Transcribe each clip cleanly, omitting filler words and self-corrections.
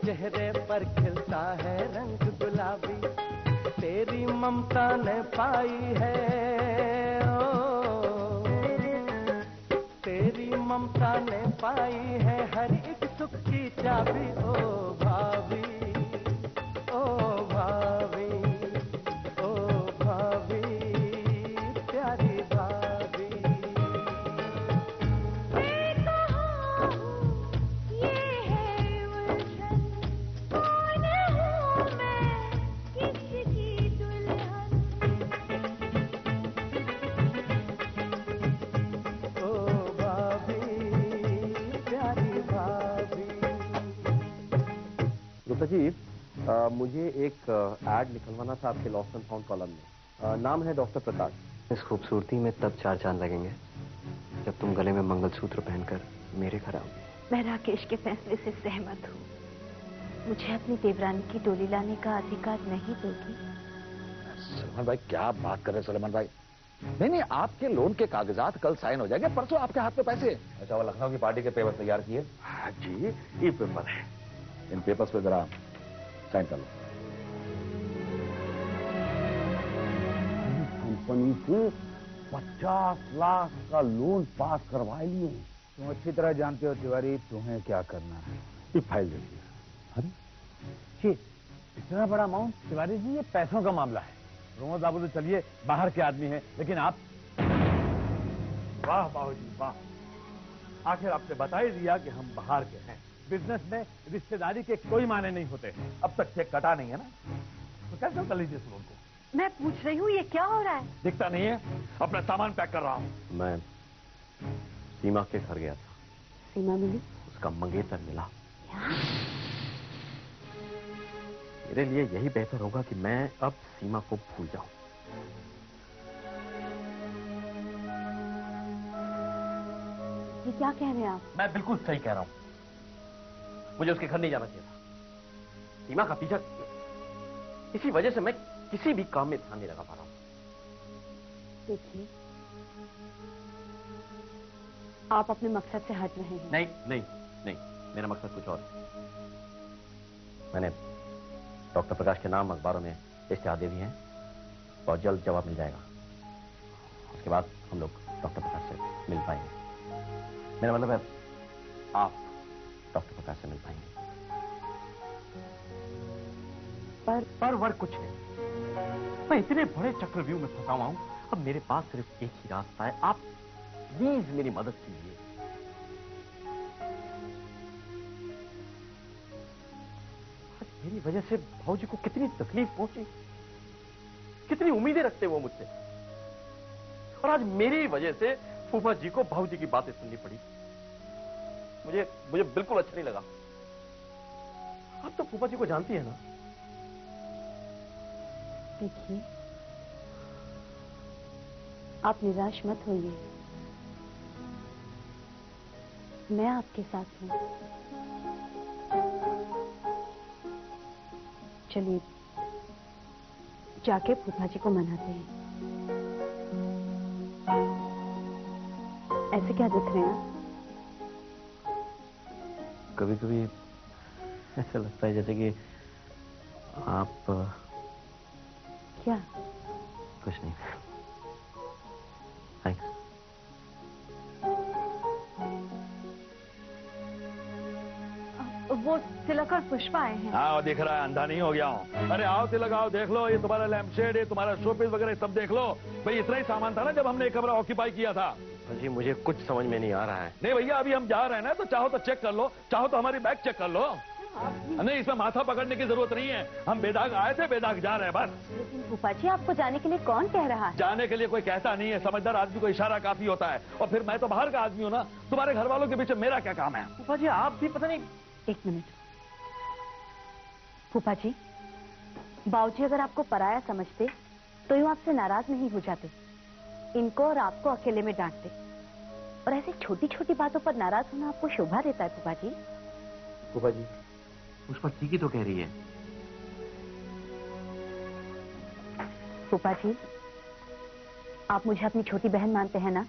चेहरे पर खिलता है रंग गुलाबी, तेरी ममता ने पाई है, ओ तेरी ममता ने पाई है हर एक सुख की चाबी। ओ भाभी, ओ भाभी, ओ भाभी, प्यारी भाभी। जी मुझे एक एड निकलवाना था आपके लॉस्ट एंड फाउंड कॉलम में। नाम है डॉक्टर प्रकाश। इस खूबसूरती में तब 4 चांद लगेंगे जब तुम गले में मंगलसूत्र पहनकर मेरे घर आओगे। मैं राकेश के फैसले से सहमत हूँ। मुझे अपनी देवरानी की डोली लाने का अधिकार नहीं दोगी? सलमान भाई क्या बात कर रहे हैं सलमान भाई? नहीं, आपके लोन के कागजात कल साइन हो जाएंगे, परसों आपके हाथ में पैसे। अच्छा, वो लखनऊ की पार्टी के पेपर तैयार किए? हाँ जी, ये पेपर है, इन पेपर्स पे जरा साइन कर लो। कंपनी से 50 लाख का लोन पास करवा लिए। तुम अच्छी तरह जानते हो तिवारी, तुम्हें क्या करना है। ये फाइल देखिए। अरे जी, इतना बड़ा अमाउंट? तिवारी जी, ये पैसों का मामला है। प्रमोद बाबू तो चलिए बाहर के आदमी हैं, लेकिन आप। वाह बाबूजी वाह, आखिर आपने बता ही दिया कि हम बाहर के हैं। बिजनेस में रिश्तेदारी के कोई माने नहीं होते। अब तक चेक कटा नहीं है ना, तो कैसे कर लीजिए इस लोन को? मैं पूछ रही हूँ ये क्या हो रहा है? दिखता नहीं है, अपना सामान पैक कर रहा हूँ। मैं सीमा के घर गया था। सीमा मिली? उसका मंगेतर मिला। मेरे लिए यही बेहतर होगा कि मैं अब सीमा को भूल जाऊं। ये क्या कह रहे हैं आप? मैं बिल्कुल सही कह रहा हूं। मुझे उसके घर नहीं जाना चाहिए था। सीमा का पीछा, इसी वजह से मैं किसी भी काम में ध्यान नहीं लगा पा रहा हूं। देखिए, आप अपने मकसद से हट रहे हैं। नहीं नहीं नहीं, मेरा मकसद कुछ और। मैंने डॉक्टर प्रकाश के नाम अखबारों में इश्तिहार दे दिए हैं, बहुत जल्द जवाब मिल जाएगा। उसके बाद हम लोग डॉक्टर प्रकाश से मिल पाएंगे। मेरा मतलब है आप डॉक्टर प्रकाश से मिल पाएंगे। पर वर कुछ नहीं, मैं इतने बड़े चक्रव्यूह में फंसा हुआ हूं। अब मेरे पास सिर्फ एक ही रास्ता है। आप प्लीज मेरी मदद कीजिए। मेरी वजह से भाऊजी को कितनी तकलीफ पहुंची, कितनी उम्मीदें रखते वो मुझसे, और आज मेरी वजह से फूफा जी को भाऊजी की बातें सुननी पड़ी। मुझे बिल्कुल अच्छा नहीं लगा। आप तो फूफा जी को जानती है ना। देखिए, आप निराश मत होइए, मैं आपके साथ हूं। चलिए जाके फूफा जी को मनाते हैं। ऐसे क्या दिख रहे हैं? कभी कभी ऐसा लगता है जैसे कि आप। क्या? कुछ नहीं, थैंक्स। वो तिलक और पुष्पा आए हैं। हाँ, दिख रहा है, अंधा नहीं हो गया हूँ। अरे आओ तिलक आओ, देख लो, ये तुम्हारा लैंप शेड, ये तुम्हारा शोपीस वगैरह सब देख लो। भाई इतना ही सामान था ना जब हमने कमरा ऑक्यूपाई किया था। जी मुझे कुछ समझ में नहीं आ रहा है। नहीं भैया, अभी हम जा रहे हैं ना, तो चाहो तो चेक कर लो, चाहो तो हमारी बैग चेक कर लो। नहीं, इसमें माथा पकड़ने की जरूरत नहीं है। हम बेदाग आए थे, बेदाग जा रहे हैं बस। लेकिन फूफा जी, आपको जाने के लिए कौन कह रहा है? जाने के लिए कोई कहता नहीं है, समझदार आदमी को इशारा काफी होता है। और फिर मैं तो बाहर का आदमी हूँ ना, तुम्हारे घर वालों के पीछे मेरा क्या काम है? फूफा जी आप भी पता नहीं। एक मिनट फूफा जी, बाबूजी अगर आपको पराया समझते तो यूं आपसे नाराज नहीं हो जाते। इनको और आपको अकेले में डांटते, और ऐसी छोटी छोटी बातों पर नाराज होना आपको शोभा देता है फूफा जी। फूफा जी, पुष्पा ठीक ही तो कह रही है। फूफा जी, आप मुझे अपनी छोटी बहन मानते हैं ना?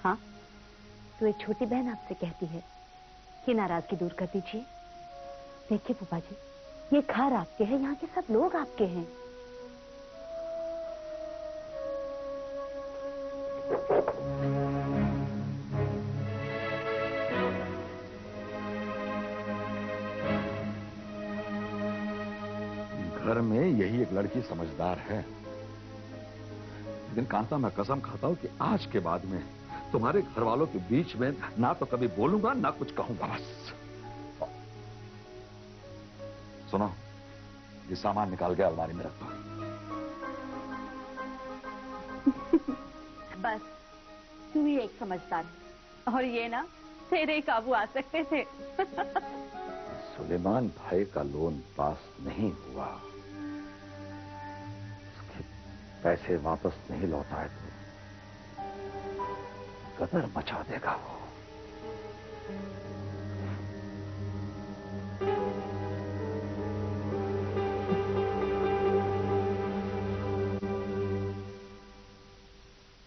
हाँ, तो एक छोटी बहन आपसे कहती है कि नाराजगी दूर कर दीजिए। देखिए फूफा जी, ये घर आपके हैं, यहाँ के सब लोग आपके हैं। घर में यही एक लड़की समझदार है, लेकिन कांता मैं कसम खाता हूं कि आज के बाद में तुम्हारे घर वालों के बीच में ना तो कभी बोलूंगा ना कुछ कहूंगा। बस सुनो, ये सामान निकाल के अलमारी में रख दो। बस तू ही एक समझदार है, और ये ना तेरे ही काबू आ सकते थे। सुलेमान भाई का लोन पास नहीं हुआ, उसके पैसे वापस नहीं लौटाए तो गदर मचा देगा वो।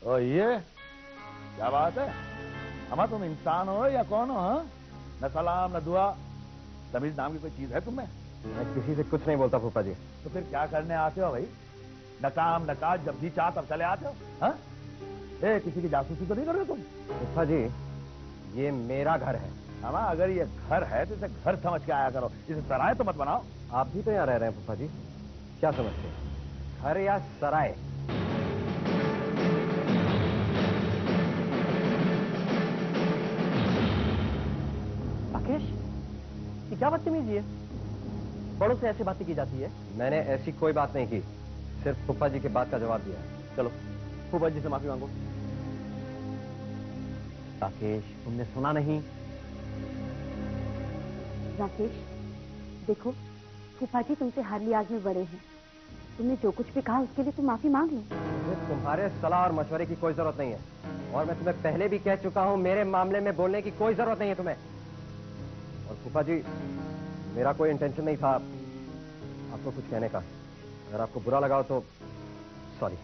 ओ ये क्या बात है? अमा तुम इंसान हो या कौन हो? हाँ, न सलाम न दुआ, तमीज नाम की कोई चीज है तुम में? मैं किसी से कुछ नहीं बोलता फूफा जी। तो फिर क्या करने आते हो भाई? न काम न काज, जब जी चाह तब चले आते हो। हाँ, किसी की जासूसी तो नहीं कर रहे तुम? फूफा जी, ये मेरा घर है। अमा अगर ये घर है तो इसे घर समझ के आया करो, इसे सराय तो मत बनाओ। आप भी तो यहाँ रह रहे हैं फूफा जी, क्या समझते हैं, घर या सराय? राकेश, ये क्या बदतमीजी है? बड़ों से ऐसी बातें की जाती है? मैंने ऐसी कोई बात नहीं की, सिर्फ फूफा जी की बात का जवाब दिया है। चलो फूफा जी से माफी मांगो। राकेश, तुमने सुना नहीं? राकेश देखो, फूफा जी तुमसे हार लिहाज में बड़े हैं, तुमने जो कुछ भी कहा उसके लिए तुम माफी मांग लो। तुम्हारे सलाह और मशवरे की कोई जरूरत नहीं है, और मैं तुम्हें पहले भी कह चुका हूँ, मेरे मामले में बोलने की कोई जरूरत नहीं है तुम्हें। और फूफा जी, मेरा कोई इंटेंशन नहीं था आपको कुछ कहने का, अगर आपको बुरा लगा हो तो सॉरी।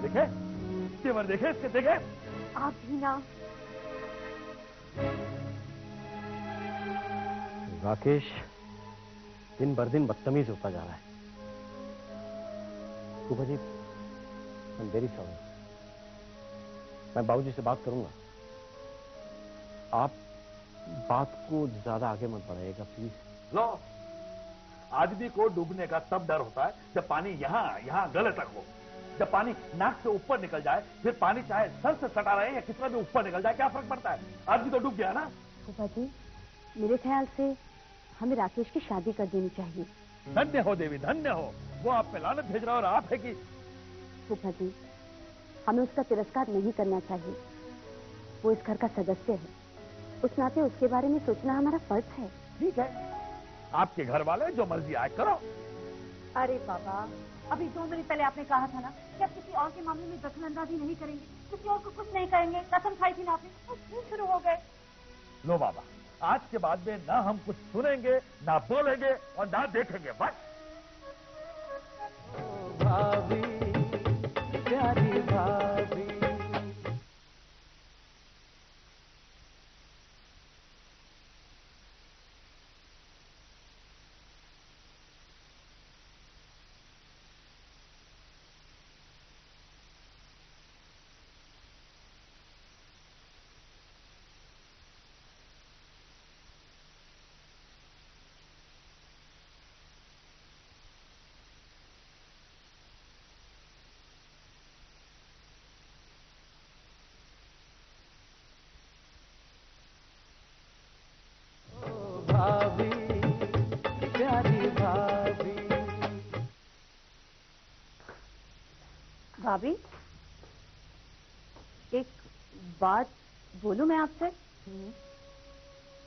देखे तेवर, देखे इसके, देखे। आप भी ना। राकेश दिन बर दिन बदतमीज होता जा रहा है। फूफा जी, I'm very sorry। मैं बाबूजी से बात करूंगा। आप बात को ज्यादा आगे मत बढ़ाइएगा प्लीज। लो, आदमी को डूबने का तब डर होता है जब पानी यहाँ गले तक हो। जब पानी नाक से ऊपर निकल जाए, फिर पानी चाहे सर से सटा रहे या कितना भी ऊपर निकल जाए, क्या फर्क पड़ता है? आदमी तो डूब गया ना। फूफा जी, मेरे ख्याल से हमें राकेश की शादी कर देनी चाहिए। धन्य हो देवी, धन्य हो। वो आप पे लानत भेज रहा और आप है कि। फूफा जी, हमें उसका तिरस्कार नहीं करना चाहिए। वो इस घर का सदस्य है, उस नाते उसके बारे में सोचना हमारा फर्ज है। ठीक है, आपके घर वाले जो मर्जी आए करो। अरे बाबा, अभी 2 मिनट पहले आपने कहा था ना कि आप किसी और के मामले में दखलंदाजी नहीं करेंगे, किसी और को कुछ नहीं कहेंगे। कसम खाई थी ना आपने, तो क्यों शुरू हो गए? लो बाबा, आज के बाद में ना हम कुछ सुनेंगे, ना बोलेंगे और ना देखेंगे, बस। भाभी, प्यारी भाभी। भाभी, प्यारी भाभी। भाभी, एक बात बोलूं मैं आपसे?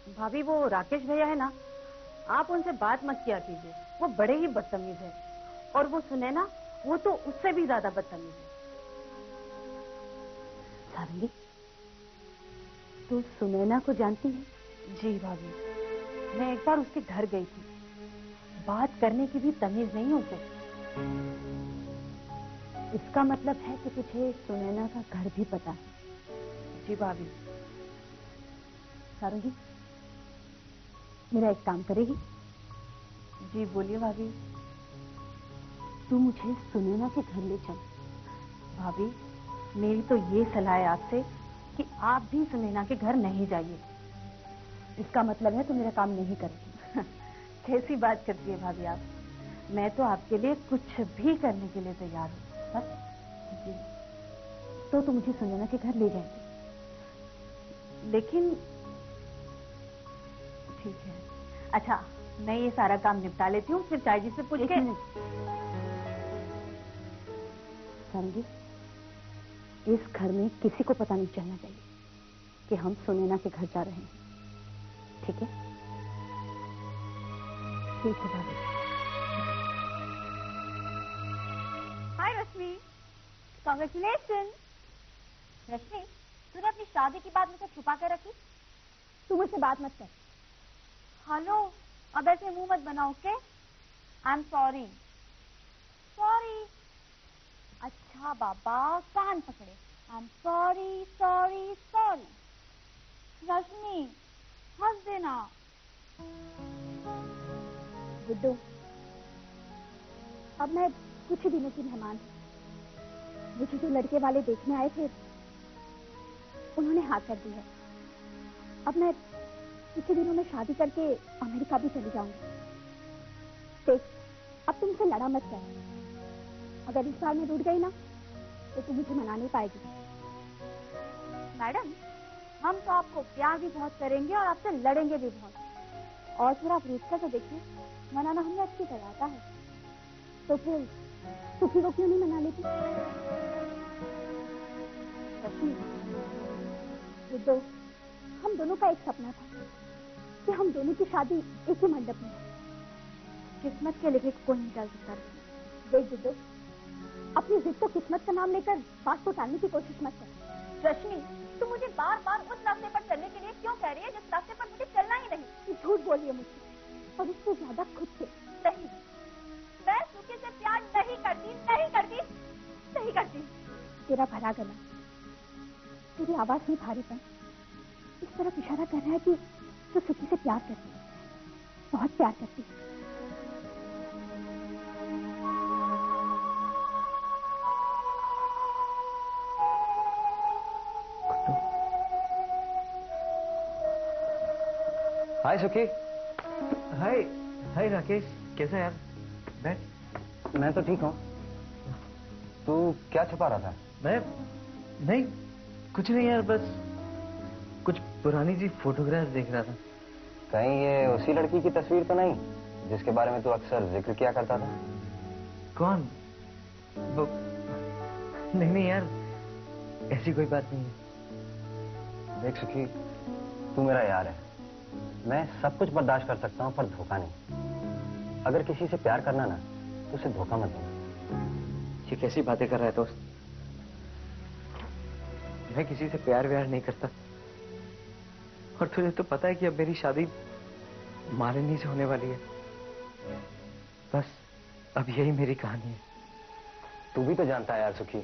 भाभी, वो राकेश भैया है ना, आप उनसे बात मत किया कीजिए, वो बड़े ही बदतमीज है। और वो सुनैना, वो तो उससे भी ज्यादा बदतमीज है। सारंगी, तू सुनैना को जानती है? जी भाभी, मैं एक बार उसके घर गई थी, बात करने की भी तमीज नहीं उसे। इसका मतलब है कि तुझे सुनैना का घर भी पता है। जी भाभी। सारंगी, मेरा एक काम करेगी? जी बोलिए भाभी। तू मुझे सुनैना के घर ले चल। भाभी, मेरी तो ये सलाह है आपसे कि आप भी सुनैना के घर नहीं जाइए। इसका मतलब है तो मेरा काम नहीं करेगी। कैसी बात करती है भाभी आप? मैं तो आपके लिए कुछ भी करने के लिए तैयार हूँ। बस जी, तो मुझे सुनैना के घर ले जाएंगे। लेकिन ठीक है, अच्छा मैं ये सारा काम निपटा लेती हूँ, फिर चाय जी से पूछ के। समझी, इस घर में किसी को पता नहीं चलना चाहिए कि हम सुनैना के घर जा रहे हैं। ठीक है? ठीक है भाभी। हाय रश्मि, कांग्रेचुलेशन। रश्मि, तूने अपनी शादी की बात मुझसे छुपा कर रखी। तू मुझसे बात मत कर। हेलो, अब ऐसे मुंह मत बनाओ। Okay, I am sorry. Sorry? अच्छा बाबा, कान पकड़े। I am sorry sorry sorry. Rashmi, हंस देना। गुड्डू, अब मैं कुछ ही दिनों की मेहमान हूँ। मुझे जो लड़के वाले देखने आए थे उन्होंने हाँ कर दी है। अब मैं कुछ ही दिनों में शादी करके अमेरिका भी चली जाऊंगी। देख, अब तुमसे लड़ा मत कर। अगर इस बार मैं रूठ गई ना तो तुम मुझे मना नहीं पाएगी। मैडम, हम तो आपको प्यार भी बहुत करेंगे और आपसे लड़ेंगे भी बहुत। और फिर आप रूठ कर तो देखिए, मनाना हमने अच्छी तरह आता है। तो फिर सुखी को क्यों नहीं मना लेती? गुड्डो, हम दोनों का एक सपना था कि हम दोनों की शादी एक ही मंडप में। किस्मत के लिखे कोई नहीं टाल सकता। देख गुड्डो, अपनी जिद तो किस्मत का नाम लेकर बात को टालने की कोशिश मत कर। रश्मि, तू मुझे बार बार उस रास्ते पर चलने के लिए क्यों कह रही है जिस रास्ते पर मुझे चलना ही नहीं? तू झूठ बोली है मुझसे, और उससे ज्यादा खुद से। नहीं, मैं सुखी से प्यार नहीं करती, नहीं करती, नहीं करती। तेरा भरा गला, तेरी आवाज में भारीपन इस तरफ इशारा कर रहा है कि तू सुखी से प्यार करती है, बहुत प्यार करती है। हाय सुखी। हाय हाय राकेश, कैसा है यार? बैठ। मैं तो ठीक हूँ। तू क्या छुपा रहा था? मैं नहीं, कुछ नहीं यार, बस कुछ पुरानी सी फोटोग्राफ देख रहा था। कहीं ये उसी लड़की की तस्वीर तो नहीं जिसके बारे में तू अक्सर जिक्र किया करता था? कौन? वो नहीं नहीं यार, ऐसी कोई बात नहीं है। देख सुखी, तू मेरा यार है। मैं सब कुछ बर्दाश्त कर सकता हूँ, पर धोखा नहीं। अगर किसी से प्यार करना ना तो उसे धोखा मत देना। ये कैसी बातें कर रहा है दोस्त? मैं किसी से प्यार व्यार नहीं करता, और तुझे तो पता है कि अब मेरी शादी मालिनी से होने वाली है। बस अब यही मेरी कहानी है। तू भी तो जानता है यार सुखी,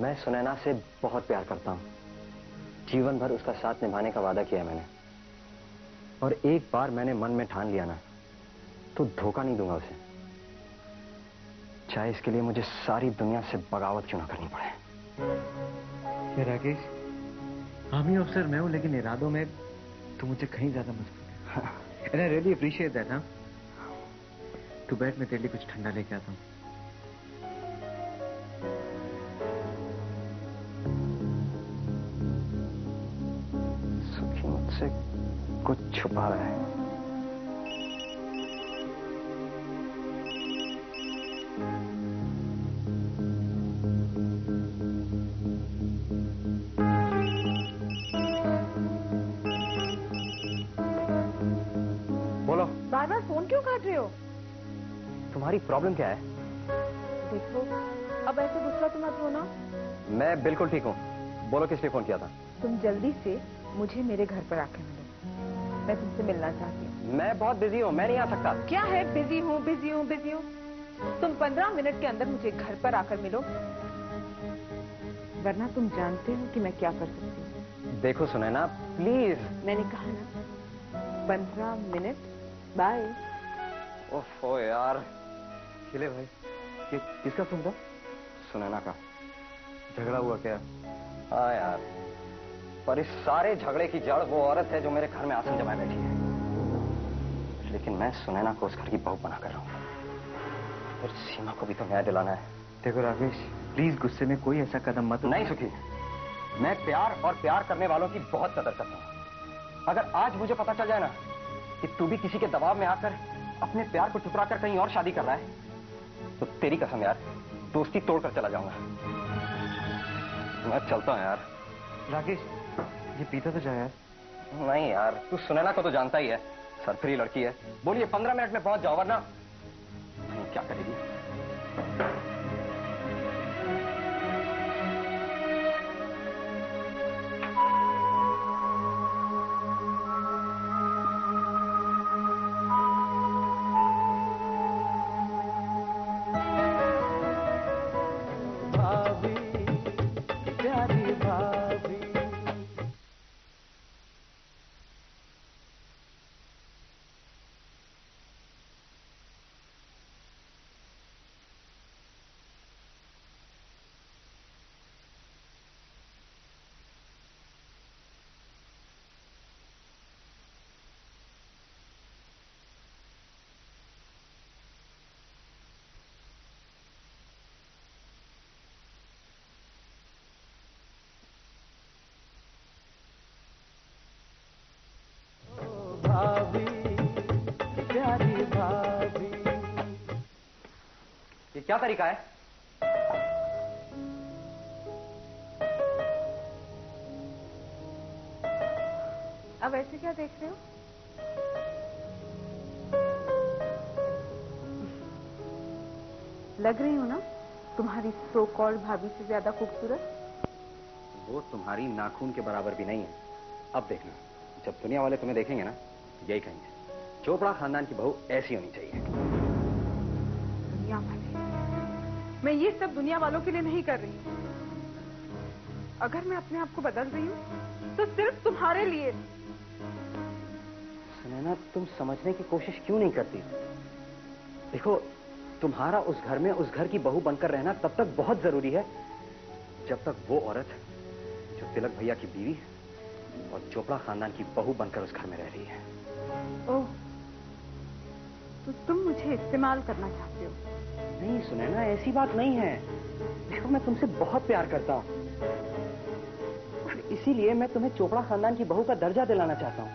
मैं सुनैना से बहुत प्यार करता हूँ। जीवन भर उसका साथ निभाने का वादा किया है मैंने, और एक बार मैंने मन में ठान लिया ना तो धोखा नहीं दूंगा उसे, चाहे इसके लिए मुझे सारी दुनिया से बगावत क्यों ना करनी पड़े। राकेश, हामी अफसर मैं हूं, लेकिन इरादों में तू मुझे कहीं ज्यादा मजबूत है। And I really appreciate that. हाँ, तू बैठ, मैं तेरे लिए कुछ ठंडा लेके आता हूँ। सुखी मुझसे कुछ छुपा रहा है। बोलो। बार बार फोन क्यों काट रहे हो? तुम्हारी प्रॉब्लम क्या है? देखो, अब ऐसे गुस्सा तो मत होना। मैं बिल्कुल ठीक हूँ। बोलो, किस लिए फोन किया था? तुम जल्दी से मुझे मेरे घर पर आकर मिलो, मैं तुमसे मिलना चाहती हूँ। मैं बहुत बिजी हूँ, मैं नहीं आ सकता। क्या है बिजी हूँ बिजी हूँ बिजी हूँ? तुम 15 मिनट के अंदर मुझे घर पर आकर मिलो, वरना तुम जानते हो कि मैं क्या कर सकती हूँ। देखो सुनैना, प्लीज। मैंने कहा ना, 15 मिनट। बाय। ओफो यार। खिले भाई, किसका फोन था? सुनैना का। झगड़ा हुआ क्या? हाँ यार, पर इस सारे झगड़े की जड़ वो औरत है जो मेरे घर में आसन जमाए बैठी है। लेकिन मैं सुनैना को उस घर की बहू बना कर रहा हूँ। और सीमा को भी तो न्याय दिलाना है। देखो राकेश, प्लीज गुस्से में कोई ऐसा कदम मत। नहीं सुखी, मैं प्यार और प्यार करने वालों की बहुत कदर करता हूँ। अगर आज मुझे पता चल जाए ना कि तू भी किसी के दबाव में आकर अपने प्यार को ठुकरा कर कहीं और शादी कर रहा है, तो तेरी कसम यार, दोस्ती तोड़कर चला जाऊंगा। मैं चलता हूँ यार। राकेश, ये पीता तो जाए यार। नहीं यार, तू सुनैना को तो जानता ही है, सरफरी लड़की है। बोलिए 15 मिनट में पहुंच जाओ, वरना नहीं क्या करेगी। ये क्या तरीका है? अब ऐसे क्या देख रहे हो? लग रही हूँ ना तुम्हारी सो कॉल्ड भाभी से ज्यादा खूबसूरत? वो तुम्हारी नाखून के बराबर भी नहीं है। अब देखना, जब दुनिया वाले तुम्हें देखेंगे ना, यही कहेंगे, चोपड़ा खानदान की बहू ऐसी होनी चाहिए। दुनिया वाले? मैं ये सब दुनिया वालों के लिए नहीं कर रही हूँ। अगर मैं अपने आप को बदल रही हूँ तो सिर्फ तुम्हारे लिए। सुनैना, तुम समझने की कोशिश क्यों नहीं करती? देखो, तुम्हारा उस घर में उस घर की बहू बनकर रहना तब तक बहुत जरूरी है जब तक वो औरत जो तिलक भैया की बीवी और चोपड़ा खानदान की बहू बनकर उस घर में रह रही है। ओह, तो तुम मुझे इस्तेमाल करना चाहते हो? नहीं सुनैना, ऐसी बात नहीं है। देखो, मैं तुमसे बहुत प्यार करता हूँ और इसीलिए मैं तुम्हें चोपड़ा खानदान की बहू का दर्जा दिलाना चाहता हूँ।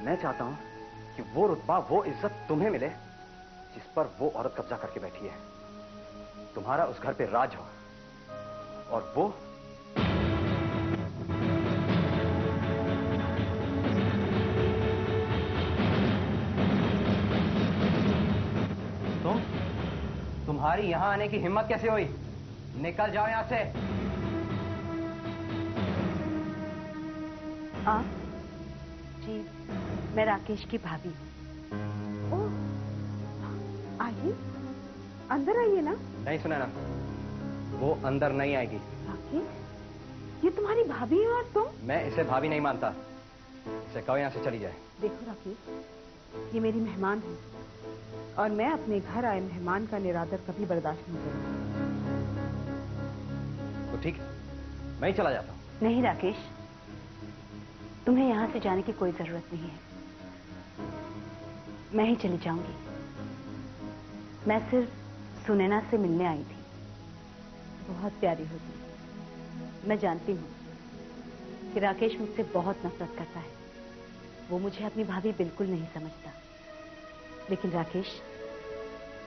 मैं चाहता हूँ कि वो रुतबा, वो इज्जत तुम्हें मिले जिस पर वो औरत कब्जा करके बैठी है। तुम्हारा उस घर पे राज हो और वो तुम्हारी यहां आने की हिम्मत कैसे हुई? निकल जाओ यहां से। आप? जी, मैं राकेश की भाभी। ओह, आइए, अंदर आइए ना। नहीं सुनैना, वो अंदर नहीं आएगी। राकेश, ये तुम्हारी भाभी है और तुम? मैं इसे भाभी नहीं मानता। इसे कहो यहां से चली जाए। देखो राकेश, ये मेरी मेहमान है और मैं अपने घर आए मेहमान का निरादर कभी बर्दाश्त नहीं करूंगी। तो ठीक है, मैं ही चला जाता हूँ। नहीं राकेश, तुम्हें यहाँ से जाने की कोई जरूरत नहीं है। मैं ही चली जाऊंगी। मैं सिर्फ सुनैना से मिलने आई थी। बहुत प्यारी होती। मैं जानती हूँ कि राकेश मुझसे बहुत नफरत करता है। वो मुझे अपनी भाभी बिल्कुल नहीं समझता। लेकिन राकेश,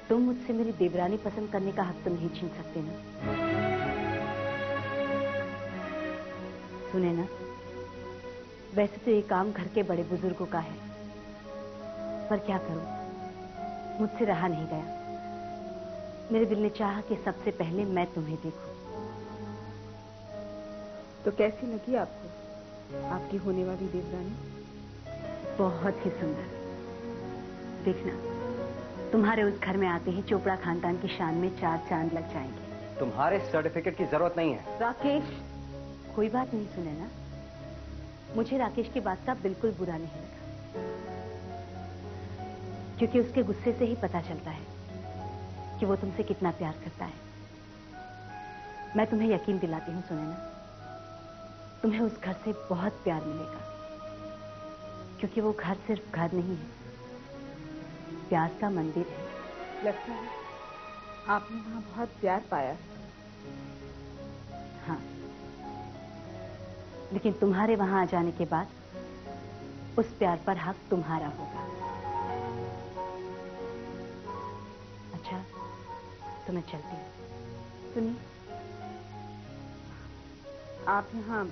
तुम मुझसे मेरी देवरानी पसंद करने का हक तो नहीं छीन सकते ना। सुने ना, वैसे तो ये काम घर के बड़े बुजुर्गों का है, पर क्या करूं, मुझसे रहा नहीं गया। मेरे दिल ने चाहा कि सबसे पहले मैं तुम्हें देखूं। तो कैसी लगी आपको आपकी होने वाली देवरानी? बहुत ही सुंदर। देखना, तुम्हारे उस घर में आते ही चोपड़ा खानदान की शान में 4 चांद लग जाएंगे। तुम्हारे सर्टिफिकेट की जरूरत नहीं है। राकेश, कोई बात नहीं सुने ना, मुझे राकेश की बात का बिल्कुल बुरा नहीं लगा। क्योंकि उसके गुस्से से ही पता चलता है कि वो तुमसे कितना प्यार करता है। मैं तुम्हें यकीन दिलाती हूँ सुनैना, तुम्हें उस घर से बहुत प्यार मिलेगा, क्योंकि वो घर सिर्फ घर नहीं है, प्यार का मंदिर है। लगता है आपने वहां बहुत प्यार पाया है। हाँ, लेकिन तुम्हारे वहां आ जाने के बाद उस प्यार पर हक तुम्हारा होगा। अच्छा, तो मैं चलती हूँ। सुनिए, आप यहाँ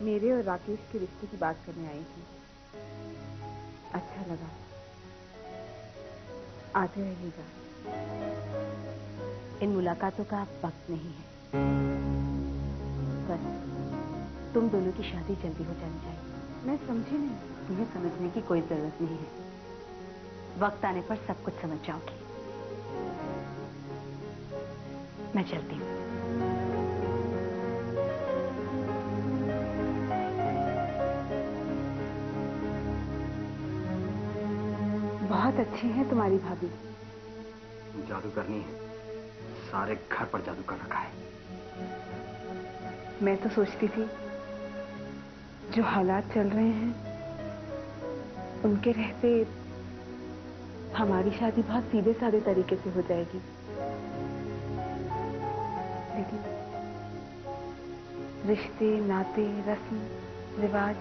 मेरे और राकेश के रिश्ते की बात करने आई थी। अच्छा लगा, आते रहिएगा। इन मुलाकातों का अब वक्त नहीं है, बस तुम दोनों की शादी जल्दी हो जानी चाहिए। मैं समझी नहीं। तुम्हें समझने की कोई जरूरत नहीं है, वक्त आने पर सब कुछ समझ जाओगी। मैं चलती हूँ। बहुत अच्छी है तुम्हारी भाभी। जादू करनी है, सारे घर पर जादू कर रखा है। मैं तो सोचती थी जो हालात चल रहे हैं उनके रहते हमारी शादी बहुत सीधे साधे तरीके से हो जाएगी, लेकिन रिश्ते, नाते, रस्म, रिवाज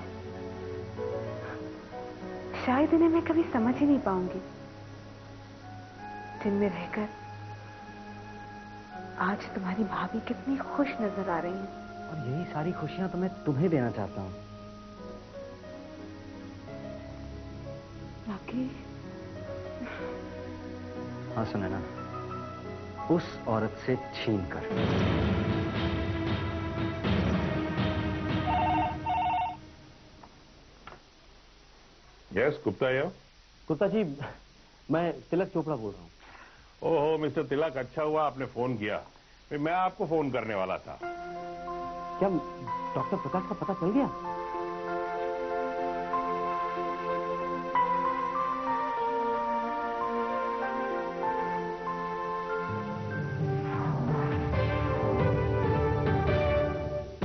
शायद इन्हें मैं कभी समझ ही नहीं पाऊंगी, जिनमें रहकर आज तुम्हारी भाभी कितनी खुश नजर आ रही है। और यही सारी खुशियां तो मैं तुम्हें देना चाहता हूँ। राकेश, हाँ सुनैना, उस औरत से छीन कर। यस, गुप्ता या? गुप्ता जी, मैं तिलक चोपड़ा बोल रहा हूँ। ओहो मिस्टर तिलक, अच्छा हुआ आपने फोन किया। मैं आपको फोन करने वाला था। क्या डॉक्टर प्रकाश का पता चल गया?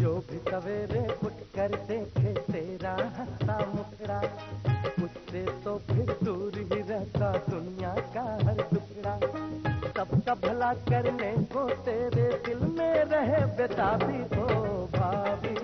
जो भी सवेरे उठ कर देखे तेरा हंसा मुखड़ा, मुझसे तो फिर दूर ही रहता दुनिया का हर टुकड़ा। सबका भला करने को तेरे दिल में रहे बेताबी। ओ भाभी